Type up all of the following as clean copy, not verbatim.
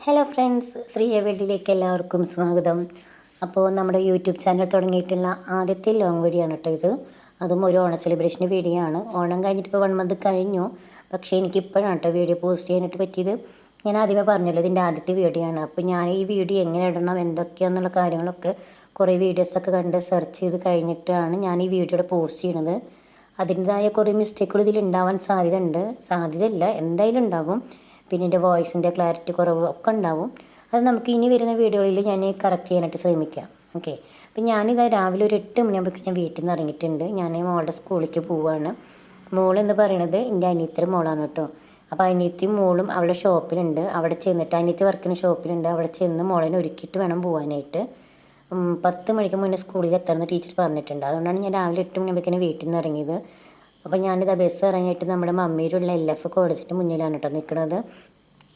Hello friends, Shriya വേൾഡിലേക്ക് എല്ലാവർക്കും സ്വാഗതം. അപ്പോൾ നമ്മുടെ യൂട്യൂബ് ചാനൽ തുടങ്ങിയിട്ടുള്ള ആദ്യത്തെ ലോങ് വീഡിയോ ആണ് കേട്ടോ ഇത്. അതും ഒരു ഓണ സെലിബ്രേഷൻ വീഡിയോ ആണ്. ഓണം കഴിഞ്ഞിട്ട് ഇപ്പോൾ 1 മന്ത് കഴിഞ്ഞു. പക്ഷേ എനിക്കിപ്പോഴാണ് കേട്ടോ വീഡിയോ പോസ്റ്റ് ചെയ്യാനായിട്ട് പറ്റിയത്. ഞാൻ ആദ്യമേ പറഞ്ഞല്ലോ ഇതിൻ്റെ ആദ്യത്തെ വീഡിയോ ആണ്. അപ്പോൾ ഞാൻ ഈ വീഡിയോ എങ്ങനെ ഇടണം, എന്തൊക്കെയാണെന്നുള്ള കാര്യങ്ങളൊക്കെ കുറേ വീഡിയോസൊക്കെ കണ്ട് സെർച്ച് ചെയ്ത് കഴിഞ്ഞിട്ടാണ് ഞാൻ ഈ വീഡിയോയുടെ പോസ്റ്റ് ചെയ്യണത്. അതിൻ്റെതായ കുറേ മിസ്റ്റേക്കുകൾ ഇതിൽ ഉണ്ടാവാൻ സാധ്യതയില്ല, എന്തായാലും ഉണ്ടാകും. പിന്നെ എൻ്റെ വോയിസിൻ്റെ ക്ലാരിറ്റി കുറവ് ഒക്കെ ഉണ്ടാവും. അത് നമുക്ക് ഇനി വരുന്ന വീഡിയോകളിൽ ഞാൻ കറക്റ്റ് ചെയ്യാനായിട്ട് ശ്രമിക്കാം. ഓക്കെ. അപ്പം ഞാനിത് രാവിലെ ഒരു 8 മണിയാകുമ്പോഴേക്കും ഞാൻ വീട്ടിൽ നിന്ന് ഇറങ്ങിയിട്ടുണ്ട്. ഞാൻ മോളുടെ സ്കൂളിലേക്ക് പോവുകയാണ്. മോളെന്ന് പറയണത് എൻ്റെ അനിയത്തിയുടെ മോളാണ് കേട്ടോ. അപ്പോൾ അനിയത്തിയും മോളും അവളുടെ ഷോപ്പിലുണ്ട്. അവിടെ ചെന്നിട്ട് അനിയത്തി വർക്കിന് ഷോപ്പിലുണ്ട്. അവിടെ ചെന്ന് മോളെ ഒരുക്കിയിട്ട് വേണം പോകാനായിട്ട്. 10 മണിക്ക് മുന്നേ സ്കൂളിൽ എത്തണമെന്ന് ടീച്ചർ പറഞ്ഞിട്ടുണ്ട്. അതുകൊണ്ടാണ് ഞാൻ രാവിലെ 8 മണിയാകുമ്പോഴേക്കും വീട്ടിൽ നിന്ന് ഇറങ്ങിയത്. അപ്പോൾ ഞാനിതാ ബസ് ഇറങ്ങിയിട്ട് നമ്മുടെ മമ്മിയിലുള്ള LF കോളേജിൻ്റെ മുന്നിലാണ് കേട്ടോ നിൽക്കുന്നത്.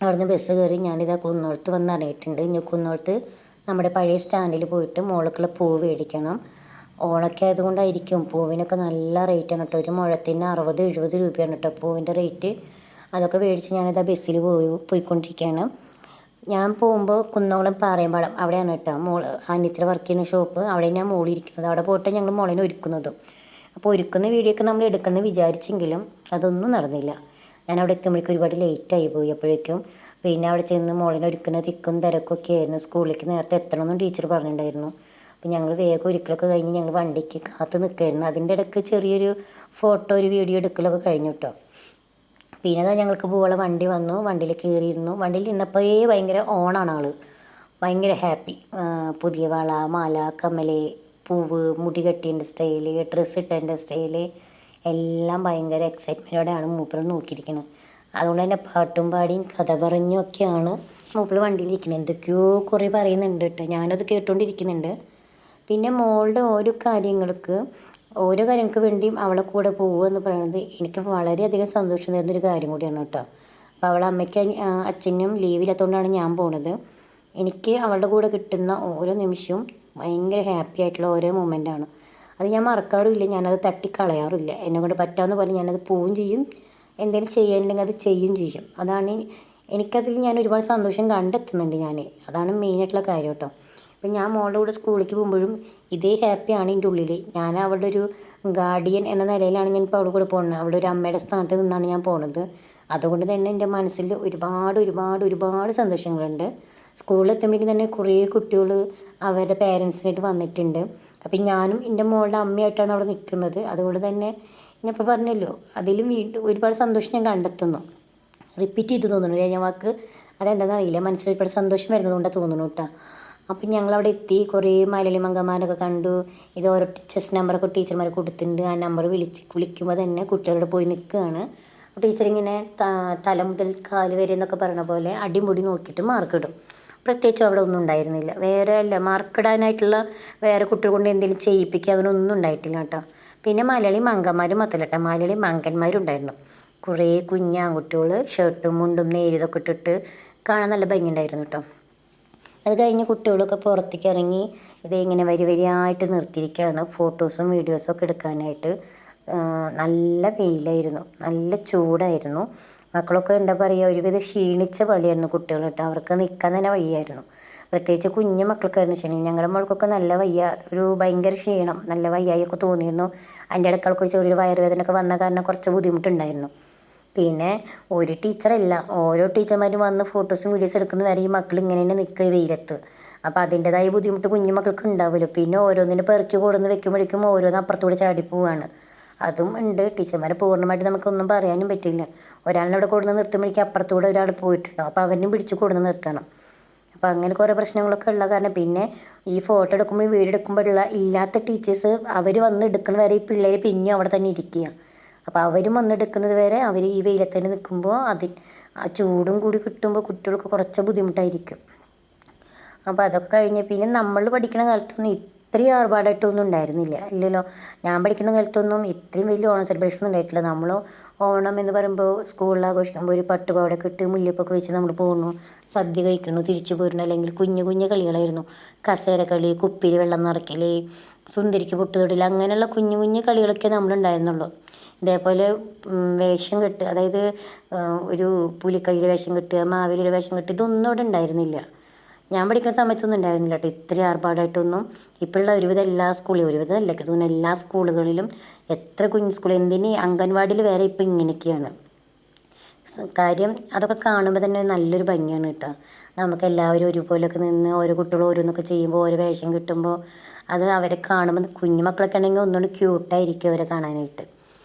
അവിടുന്ന് ബസ് കയറി ഞാനിതാ കുന്നോളത്ത് വന്ന് ഇറങ്ങിയിട്ടുണ്ട്. ഇനി കുന്നോളത്ത് നമ്മുടെ പഴയ സ്റ്റാൻഡിൽ പോയിട്ട് മോൾക്കുള്ള പൂവ് മേടിക്കണം. ഓണൊക്കെ ആയതുകൊണ്ടായിരിക്കും പൂവിനൊക്കെ നല്ല റേറ്റാണ് കേട്ടോ. ഒരു മുഴത്തിന് 60-70 രൂപയാണ് കേട്ടോ പൂവിൻ്റെ റേറ്റ്. അതൊക്കെ മേടിച്ച് ഞാനിതാ ബസ്സിൽ പോയിക്കൊണ്ടിരിക്കുകയാണ്. ഞാൻ പോകുമ്പോൾ കുന്നോളം പാറയമ്പാടം അവിടെയാണ് കേട്ടോ അനിയത്തിയുടെ വർക്ക് ചെയ്യുന്ന ഷോപ്പ്. അവിടെ ഞാൻ മോളിരിക്കുന്നത്. അവിടെ പോയിട്ട് ഞങ്ങൾ മോളിനെ ഒരുക്കുന്നതും. അപ്പോൾ ഒരുക്കുന്ന വീഡിയോ ഒക്കെ നമ്മൾ എടുക്കണമെന്ന് വിചാരിച്ചെങ്കിലും അതൊന്നും നടന്നില്ല. ഞാൻ അവിടെ എത്തുമ്പോഴേക്കും ഒരുപാട് ലേറ്റായി പോയി. അപ്പോഴേക്കും പിന്നെ അവിടെ ചെന്ന് മോളിനെ ഒരുക്കുന്ന തിക്കും തിരക്കൊക്കെ ആയിരുന്നു. സ്കൂളിലേക്ക് നേരത്തെ എത്തണമെന്നും ടീച്ചർ പറഞ്ഞിട്ടുണ്ടായിരുന്നു. അപ്പോൾ ഞങ്ങൾ വേഗം ഒരുക്കലൊക്കെ കഴിഞ്ഞ് ഞങ്ങൾ വണ്ടിക്ക് കാത്ത് നിൽക്കുമായിരുന്നു. അതിൻ്റെ ഇടയ്ക്ക് ചെറിയൊരു ഫോട്ടോ ഒരു വീഡിയോ എടുക്കലൊക്കെ കഴിഞ്ഞു കേട്ടോ. പിന്നെ അതാ ഞങ്ങൾക്ക് പോകാനുള്ള വണ്ടി വന്നു. വണ്ടിയിൽ കയറിയിരുന്നു. വണ്ടിയിൽ നിന്നപ്പോൾ ഭയങ്കര ഓണാണ് ആൾ. ഭയങ്കര ഹാപ്പി. പുതിയ വള, മാല, കമ്മൽ, പൂവ്, മുടി കെട്ടിയതിൻ്റെ സ്റ്റൈല്, ഡ്രസ്സ് ഇട്ടതിൻ്റെ സ്റ്റൈല് എല്ലാം ഭയങ്കര എക്സൈറ്റ്മെൻറ്റോടെയാണ് മൂപ്പർ നോക്കിയിരിക്കുന്നത്. അതുകൊണ്ട് തന്നെ പാട്ടും പാടിയും കഥ പറഞ്ഞൊക്കെയാണ് മൂപ്പർ വണ്ടിയിലിരിക്കുന്നത്. എന്തൊക്കെയോ കുറേ പറയുന്നുണ്ട് കേട്ടോ. ഞാനത് കേട്ടുകൊണ്ടിരിക്കുന്നുണ്ട്. പിന്നെ മോളുടെ ഓരോ കാര്യങ്ങൾക്ക് വേണ്ടിയും അവളെ കൂടെ പോകുക എന്ന് പറയുന്നത് എനിക്ക് വളരെയധികം സന്തോഷം തരുന്നൊരു കാര്യം കൂടിയാണ് കേട്ടോ. അപ്പോൾ അവളെ അമ്മയ്ക്ക് അച്ഛനും ലീവില്ലാത്തതുകൊണ്ടാണ് ഞാൻ പോണത്. എനിക്ക് അവളുടെ കൂടെ കിട്ടുന്ന ഓരോ നിമിഷവും ഭയങ്കര ഹാപ്പി ആയിട്ടുള്ള ഓരോ മൊമെൻ്റാണ്. അത് ഞാൻ മറക്കാറുമില്ല, ഞാനത് തട്ടിക്കളയാറുമില്ല. എന്നെക്കൊണ്ട് പറ്റാവുന്ന പോലെ ഞാനത് പോവുകയും ചെയ്യും. എന്തെങ്കിലും ചെയ്യാനുണ്ടെങ്കിൽ അത് ചെയ്യുകയും ചെയ്യും. അതാണ് എനിക്കതിൽ ഞാൻ ഒരുപാട് സന്തോഷം കണ്ടെത്തുന്നുണ്ട്. അതാണ് മെയിനായിട്ടുള്ള കാര്യം കേട്ടോ. അപ്പം ഞാൻ മോളുടെ കൂടെ സ്കൂളിലേക്ക് പോകുമ്പോഴും ഇതേ ഹാപ്പിയാണ് എൻ്റെ ഉള്ളിൽ. ഞാൻ അവളുടെ ഒരു ഗാർഡിയൻ എന്ന നിലയിലാണ് ഞാൻ ഇപ്പോൾ അവളുടെ കൂടെ പോകുന്നത്. അവളുടെ ഒരു അമ്മയുടെ സ്ഥാനത്ത് നിന്നാണ് ഞാൻ പോകുന്നത്. അതുകൊണ്ട് തന്നെ എൻ്റെ മനസ്സിൽ ഒരുപാട് സന്തോഷങ്ങളുണ്ട്. സ്കൂളിൽ എത്തുമ്പോഴേക്കും തന്നെ കുറേ കുട്ടികൾ അവരുടെ പേരൻസിനായിട്ട് വന്നിട്ടുണ്ട്. അപ്പം ഞാനും എൻ്റെ മോളുടെ അമ്മയായിട്ടാണ് അവിടെ നിൽക്കുന്നത്. അതുകൊണ്ട് തന്നെ ഞാൻ ഇപ്പോൾ പറഞ്ഞല്ലോ, അതിലും വീണ്ടും ഒരുപാട് സന്തോഷം ഞാൻ കണ്ടെത്തുന്നു. റിപ്പീറ്റ് ചെയ്ത് തോന്നുന്നു ഞാൻ വാക്ക്. അതെന്താണെന്ന് അറിയില്ല, മനസ്സിൽ ഒരുപാട് സന്തോഷം വരുന്നതുകൊണ്ടാണ് തോന്നുന്നു കേട്ടോ. അപ്പം ഞങ്ങളവിടെ എത്തി. കുറേ മലയാളി മംഗന്മാരൊക്കെ കണ്ടു. ഇത് ഓരോ ചെസ് നമ്പറൊക്കെ ടീച്ചർമാർ കൊടുത്തിട്ടുണ്ട്. ആ നമ്പർ വിളിക്കുമ്പോൾ തന്നെ കുട്ടികളോട് പോയി നിൽക്കുകയാണ്. ടീച്ചറിങ്ങനെ തല മുതൽ കാല് വരെ എന്നൊക്കെ പറഞ്ഞ പോലെ അടിമുടി നോക്കിയിട്ട് മാർക്കിടും. പ്രത്യേകിച്ച് അവിടെ ഒന്നും ഉണ്ടായിരുന്നില്ല. മാർക്കിടാനായിട്ടുള്ള വേറെ കുട്ടികൾ കൊണ്ട് എന്തെങ്കിലും ചെയ്യിപ്പിക്കുക അങ്ങനെയൊന്നും ഉണ്ടായിട്ടില്ല കേട്ടോ. പിന്നെ മലയാളി മംഗന്മാരും മാത്രമല്ല കേട്ടോ, മലയാളി മംഗന്മാരും ഉണ്ടായിരുന്നു. കുറേ കുഞ്ഞാൺകുട്ടികൾ ഷർട്ടും മുണ്ടും നേരിയതൊക്കെ ഇട്ടിട്ട് കാണാൻ നല്ല ഭംഗിയുണ്ടായിരുന്നു കേട്ടോ. അത് കഴിഞ്ഞ് കുട്ടികളൊക്കെ പുറത്തേക്ക് ഇറങ്ങി ഇങ്ങനെ വരിയായിട്ട് നിർത്തിയിരിക്കുകയാണ് ഫോട്ടോസും വീഡിയോസും ഒക്കെ എടുക്കാനായിട്ട്. നല്ല വെയിലായിരുന്നു, നല്ല ചൂടായിരുന്നു. മക്കളൊക്കെ എന്താ പറയുക, ഒരുവിധം ക്ഷീണിച്ച പോലെയായിരുന്നു കുട്ടികൾ കേട്ടോ. അവർക്ക് നിൽക്കാൻ തന്നെ വയ്യായിരുന്നു. പ്രത്യേകിച്ച് കുഞ്ഞു മക്കൾക്കായിരുന്നു ക്ഷീണം. ഞങ്ങളുടെ മോൾക്കൊക്കെ നല്ല ഒരു ഭയങ്കര ക്ഷീണം, നല്ല വയ്യായൊക്കെ തോന്നിയിരുന്നു. അതിൻ്റെ ഇടയ്ക്ക് ചെറിയൊരു വയറുവേദനയൊക്കെ വന്ന കാരണം കുറച്ച് ബുദ്ധിമുട്ടുണ്ടായിരുന്നു. പിന്നെ ഒരു ടീച്ചറല്ല, ഓരോ ടീച്ചർമാരും വന്ന് ഫോട്ടോസും വീഡിയോസും എടുക്കുന്ന വരെ ഈ മക്കൾ ഇങ്ങനെ തന്നെ നിൽക്കുക വെയിലത്ത്. അപ്പോൾ അതിൻ്റെതായ ബുദ്ധിമുട്ട് കുഞ്ഞു മക്കൾക്ക് ഉണ്ടാവുമല്ലോ. പിന്നെ ഓരോന്നിന് പെറുക്കി കൊടുന്ന് വെക്കുമ്പോഴേക്കും ഓരോന്ന് അപ്പുറത്തൂടെ ചാടിപ്പോവാണ്. അതും ഉണ്ട്. ടീച്ചർമാരെ പൂർണ്ണമായിട്ട് നമുക്കൊന്നും പറയാനും പറ്റില്ല. ഒരാളിനവിടെ കൊടുന്ന് നിർത്തുമ്പോഴേക്കും അപ്പുറത്തൂടെ ഒരാൾ പോയിട്ടുണ്ടാവും. അപ്പോൾ അവനും പിടിച്ച് കൊടുന്ന് നിർത്തണം. അപ്പോൾ അങ്ങനെ കുറേ പ്രശ്നങ്ങളൊക്കെ ഉള്ള കാരണം പിന്നെ ഈ ഫോട്ടോ എടുക്കുമ്പോൾ വീഡിയോ എടുക്കുമ്പോഴുള്ള ഇല്ലാത്ത ടീച്ചേഴ്സ് അവർ വന്ന് എടുക്കുന്ന വരെ ഈ പിള്ളേർ പിന്നെ അവിടെ തന്നെ ഇരിക്കുക. അപ്പോൾ അവരും വന്നെടുക്കുന്നത് വരെ അവർ ഈ വെയിലത്ത് തന്നെ നിൽക്കുമ്പോൾ ആ ചൂടും കൂടി കിട്ടുമ്പോൾ കുട്ടികൾക്ക് കുറച്ച് ബുദ്ധിമുട്ടായിരിക്കും. അപ്പോൾ അതൊക്കെ കഴിഞ്ഞ് പിന്നെ നമ്മൾ പഠിക്കുന്ന കാലത്തൊന്നും ഇത്രയും ആർഭാടമായിട്ടൊന്നും ഉണ്ടായിരുന്നില്ല, ഇല്ലല്ലോ. ഞാൻ പഠിക്കുന്ന കാലത്തൊന്നും ഇത്രയും വലിയ ഓണം സെലിബ്രേഷൻ ഒന്നും ഉണ്ടായിട്ടില്ല. നമ്മൾ ഓണം എന്ന് പറയുമ്പോൾ സ്കൂളിൽ ആഘോഷിക്കുമ്പോൾ ഒരു പട്ടുപാവാടയൊക്കെ ഇട്ട് മുല്ലപ്പൊക്കെ വെച്ച് നമ്മൾ പോകുന്നു, സദ്യ കഴിക്കുന്നു, തിരിച്ചു പോരുന്നു. അല്ലെങ്കിൽ കുഞ്ഞു കളികളായിരുന്നു. കസേരക്കളി, കുപ്പിയിൽ വെള്ളം നിറയ്ക്കൽ, സുന്ദരിക്ക് പൊട്ട് തൊടൽ, അങ്ങനെയുള്ള കുഞ്ഞു കളികളൊക്കെ നമ്മളുണ്ടായിരുന്നുള്ളൂ. ഇതേപോലെ വേഷം കെട്ടുക, അതായത് ഒരു പുലിക്കളിയുടെ വേഷം കെട്ടുക, മാവേലിയുടെ വേഷം കെട്ടുക, ഇതൊന്നും അവിടെ ഉണ്ടായിരുന്നില്ല. ഞാൻ പഠിക്കുന്ന സമയത്തൊന്നും ഉണ്ടായിരുന്നില്ല കേട്ടോ ഇത്രയും ആർഭാടമായിട്ടൊന്നും. ഇപ്പോഴുള്ള ഒരുവിധം എല്ലാ സ്കൂളിലും, ഒരുവിധം അല്ല തോന്നുന്നു എല്ലാ സ്കൂളുകളിലും, എത്ര കുഞ്ഞു സ്കൂൾ എന്തിന് അംഗൻവാടിയിൽ വരെ ഇപ്പം ഇങ്ങനെയൊക്കെയാണ് കാര്യം. അതൊക്കെ കാണുമ്പോൾ തന്നെ നല്ലൊരു ഭംഗിയാണ് കേട്ടോ. നമുക്ക് എല്ലാവരും ഒരുപോലെയൊക്കെ നിന്ന് ഓരോ കുട്ടികളും ഓരോന്നൊക്കെ ചെയ്യുമ്പോൾ ഓരോ വേഷം കിട്ടുമ്പോൾ അത് അവരെ കാണുമ്പോൾ കുഞ്ഞു മക്കളൊക്കെ ആണെങ്കിൽ ഒന്നുകൂടി ക്യൂട്ടായിരിക്കും അവരെ കാണാനായിട്ട്.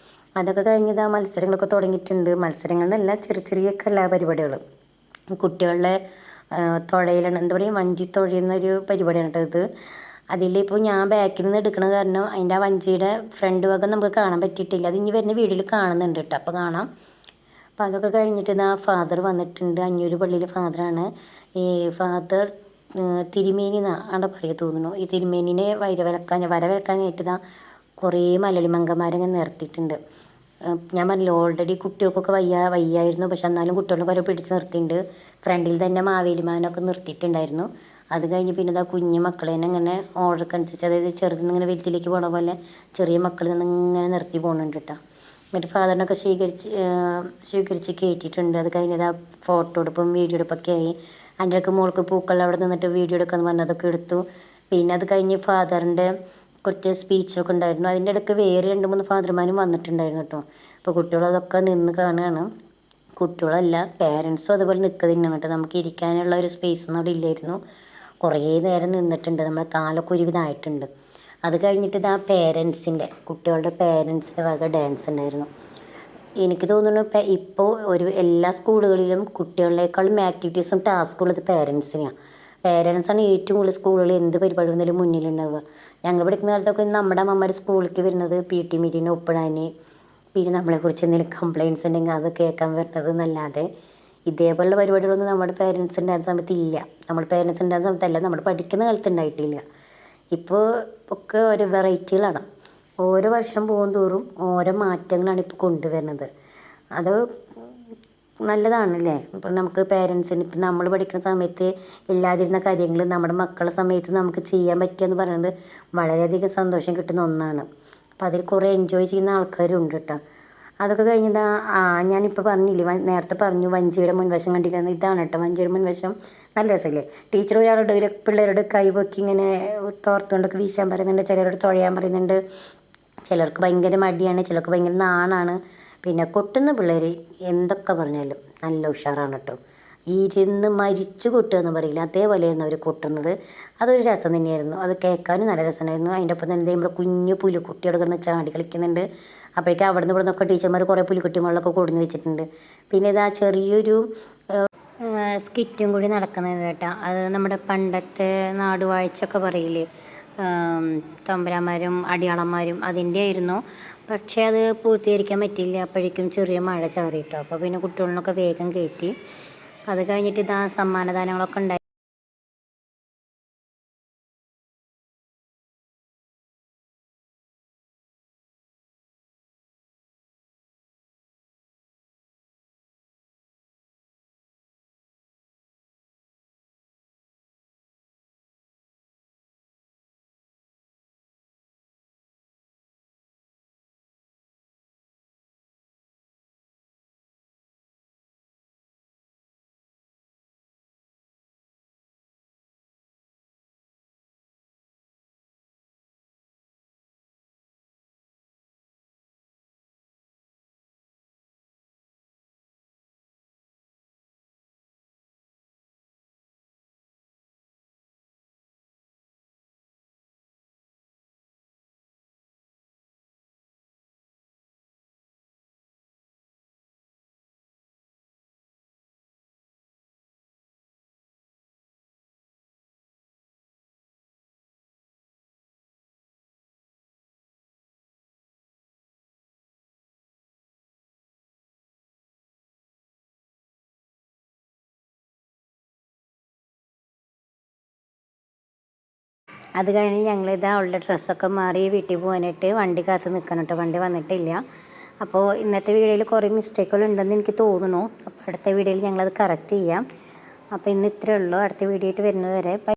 അതൊക്കെ കഴിഞ്ഞത് ആ മത്സരങ്ങളൊക്കെ തുടങ്ങിയിട്ടുണ്ട്. മത്സരങ്ങൾ എന്നല്ല, ചെറിയ ചെറിയ കലാപരിപാടികൾ. കുട്ടികളുടെ തുഴയിലാണ്, എന്താ പറയുക, വഞ്ചി തുഴയുന്നൊരു പരിപാടിയാണ് കേട്ടോ ഇത്. അതിലിപ്പോൾ ഞാൻ ബാക്കിൽ നിന്ന് എടുക്കണ കാരണം അതിൻ്റെ ആ വഞ്ചിയുടെ ഫ്രണ്ട് ഭാഗം നമുക്ക് കാണാൻ പറ്റിയിട്ടില്ല. അത് ഇനി വരുന്ന വീഡിയോയിൽ കാണുന്നുണ്ട് കേട്ടോ, അപ്പോൾ കാണാം. അപ്പോൾ അതൊക്കെ കഴിഞ്ഞിട്ട് ഇതാ ഫാദർ വന്നിട്ടുണ്ട്. അഞ്ഞൂര് പള്ളിയിലെ ഫാദറാണ്. ഈ ഫാദർ തിരുമേനി എന്നാണ് പറയുക തോന്നുന്നു. ഈ തിരുമേനിനെ വരവേൽക്കാനായിട്ട് ഇതാ കുറേ മലയാളി മങ്കന്മാരങ്ങനെ നിർത്തിയിട്ടുണ്ട്. ഞാൻ പറഞ്ഞില്ല ഓൾറെഡി കുട്ടികൾക്കൊക്കെ വയ്യായിരുന്നു, പക്ഷെ എന്നാലും കുട്ടികളെ വരെ പിടിച്ച് നിർത്തിയിട്ടുണ്ട്. ഫ്രണ്ടിൽ തന്നെ മാവേലിമാനൊക്കെ നിർത്തിയിട്ടുണ്ടായിരുന്നു. അത് കഴിഞ്ഞ് പിന്നെ ഇതാ കുഞ്ഞു മക്കളെ തന്നെ ഇങ്ങനെ ഓർഡർക്ക് അനുസരിച്ച്, അതായത് ചെറുതിൽ നിന്ന് ഇങ്ങനെ വലുതിലേക്ക് പോകണ പോലെ ചെറിയ മക്കളിൽ നിന്ന് ഇങ്ങനെ നിർത്തി പോകുന്നുണ്ട് കേട്ടോ. എന്നിട്ട് ഫാദറിനൊക്കെ സ്വീകരിച്ച് കയറ്റിയിട്ടുണ്ട്. അത് കഴിഞ്ഞത് ആ ഫോട്ടോ എടുപ്പും വീഡിയോ എടുപ്പൊക്കെ ആയി. അതിൻ്റെ ഇടയ്ക്ക് മോൾക്ക് പൂക്കൾ അവിടെ നിന്നിട്ട് വീഡിയോ എടുക്കാമെന്ന് പറഞ്ഞതൊക്കെ എടുത്തു. പിന്നെ അത് കഴിഞ്ഞ് ഫാദറിൻ്റെ കുറച്ച് സ്പീച്ചൊക്കെ ഉണ്ടായിരുന്നു. അതിൻ്റെ ഇടയ്ക്ക് വേറെ 2-3 ഫാദർമാരും വന്നിട്ടുണ്ടായിരുന്നു കേട്ടോ. അപ്പോൾ കുട്ടികളതൊക്കെ നിന്ന് കാണുകയാണ്. കുട്ടികളല്ല, പേരൻസും അതുപോലെ നിൽക്കുക തന്നെയാണ് കേട്ടോ. നമുക്ക് ഇരിക്കാനുള്ള ഒരു സ്പേസൊന്നും അവിടെ ഇല്ലായിരുന്നു. കുറേ നേരം നിന്നിട്ടുണ്ട്, നമ്മുടെ കാലൊക്കെ ഒരുവിധമായിട്ടുണ്ട്. അത് കഴിഞ്ഞിട്ട് ഇതാ കുട്ടികളുടെ പേരൻസിൻ്റെ വക ഡാൻസ് ഉണ്ടായിരുന്നു. എനിക്ക് തോന്നുന്നു ഇപ്പോൾ എല്ലാ സ്കൂളുകളിലും കുട്ടികളെക്കാളും ആക്ടിവിറ്റീസും ടാസ്കും ഉള്ളത് പേരൻസിനെയാണ്. പേരൻസാണ് ഏറ്റവും കൂടുതൽ സ്കൂളുകളിൽ എന്ത് പരിപാടി വന്നാലും മുന്നിലുണ്ടാവുക. ഞങ്ങൾ പഠിക്കുന്ന കാലത്തൊക്കെ നമ്മുടെ അമ്മമാർ സ്കൂളിലേക്ക് വരുന്നത് PT മീറ്റിങ്ങിന് ഒപ്പിടാൻ, പിന്നെ നമ്മളെക്കുറിച്ച് എന്തെങ്കിലും കംപ്ലയിൻറ്റ്സ് ഉണ്ടെങ്കിൽ അത് കേൾക്കാൻ വരുന്നത് എന്നല്ലാതെ ഇതേപോലുള്ള പരിപാടികളൊന്നും നമ്മുടെ പേരൻസ് ഉണ്ടായിരുന്ന സമയത്ത് ഇല്ല. നമ്മൾ പേരൻസ് ഉണ്ടായിരുന്ന സമയത്തല്ല, നമ്മൾ പഠിക്കുന്ന കാലത്ത് ഉണ്ടായിട്ടില്ല. ഇപ്പോൾ ഒക്കെ ഓരോ വെറൈറ്റികളാണ്. ഓരോ വർഷം തോറും ഓരോ മാറ്റങ്ങളാണ് ഇപ്പോൾ കൊണ്ടുവരുന്നത്. അത് നല്ലതാണല്ലേ. ഇപ്പം നമുക്ക് പേരൻസിന് ഇപ്പം നമ്മൾ പഠിക്കുന്ന സമയത്ത് ഇല്ലാതിരുന്ന കാര്യങ്ങൾ നമ്മുടെ മക്കളുടെ സമയത്ത് നമുക്ക് ചെയ്യാൻ പറ്റുകയെന്ന് പറയുന്നത് വളരെയധികം സന്തോഷം കിട്ടുന്ന ഒന്നാണ്. അപ്പോൾ അതിൽ കുറേ എൻജോയ് ചെയ്യുന്ന ആൾക്കാരും ഉണ്ട് കേട്ടോ. അതൊക്കെ കഴിഞ്ഞതാ ഞാനിപ്പോൾ പറഞ്ഞില്ലേ, നേരത്തെ പറഞ്ഞു വഞ്ചിയുടെ മുൻവശം കണ്ടില്ലാന്ന്. ഇതാണ് കേട്ടോ വഞ്ചിയുടെ മുൻവശം. നല്ല രസമില്ലേ. ടീച്ചർ ഒരാളുടെ പിള്ളേരോട് കൈപൊക്കി ഇങ്ങനെ തോർത്തുകൊണ്ടൊക്കെ വീശാൻ പറയുന്നുണ്ട്, ചിലരോട് തുഴയാൻ പറയുന്നുണ്ട്. ചിലർക്ക് ഭയങ്കര മടിയാണ്, ചിലർക്ക് ഭയങ്കര നാണാണ്. പിന്നെ കൊട്ടുന്ന പിള്ളേർ എന്തൊക്കെ പറഞ്ഞാലും നല്ല ഉഷാറാണ് കേട്ടോ. ഇരുന്ന് മരിച്ചു കൊട്ടുക എന്ന് പറയില്ല, അതേപോലെയായിരുന്നു അവർ കൊട്ടുന്നത്. അതൊരു രസം തന്നെയായിരുന്നു. അത് കേൾക്കാനും നല്ല രസമുണ്ടായിരുന്നു. അതിൻ്റെ ഒപ്പം തന്നെ നമ്മുടെ കുഞ്ഞു പുലിക്കുട്ടികൾ കിടന്ന് ചാടി കളിക്കുന്നുണ്ട്. അപ്പോഴേക്കും അവിടെ നിന്ന് ഇവിടെ നിന്നൊക്കെ ടീച്ചർമാർ കുറേ പുലിക്കുട്ടികളൊക്കെ കൊടുന്ന് വെച്ചിട്ടുണ്ട്. പിന്നെ ഇതാ ചെറിയൊരു സ്കിറ്റും കൂടി നടക്കുന്നുണ്ട് കേട്ടോ. അത് നമ്മുടെ പണ്ടത്തെ നാടുവാഴ്ചയൊക്കെ പറയില്ലേ, തമ്പുരാന്മാരും അടിയാളന്മാരും, അതിൻ്റെ ആയിരുന്നു. പക്ഷേ അത് പൂർത്തീകരിക്കാൻ പറ്റിയില്ല. അപ്പോഴേക്കും ചെറിയ മഴ ചാറിയിട്ടോ. അപ്പോൾ പിന്നെ കുട്ടികളിനൊക്കെ വേഗം കയറ്റി. അത് കഴിഞ്ഞിട്ട് ഇതാ സമ്മാനദാനങ്ങളൊക്കെ ഉണ്ടായി. അത് കഴിഞ്ഞ് ഞങ്ങളിതാ അവളുടെ ഡ്രസ്സൊക്കെ മാറി വീട്ടിൽ പോകാനായിട്ട് വണ്ടി കാത്ത് നിൽക്കണം കേട്ടോ. വണ്ടി വന്നിട്ടില്ല. അപ്പോൾ ഇന്നത്തെ വീഡിയോയിൽ കുറേ മിസ്റ്റേക്കുകൾ ഉണ്ടെന്ന് എനിക്ക് തോന്നുന്നു. അപ്പോൾ അടുത്ത വീഡിയോയിൽ ഞങ്ങളത് കറക്റ്റ് ചെയ്യാം. അപ്പോൾ ഇന്ന് ഇത്രയേ ഉള്ളൂ. അടുത്ത വീഡിയോ ആയിട്ട് വരുന്നത് വരെ ബൈ.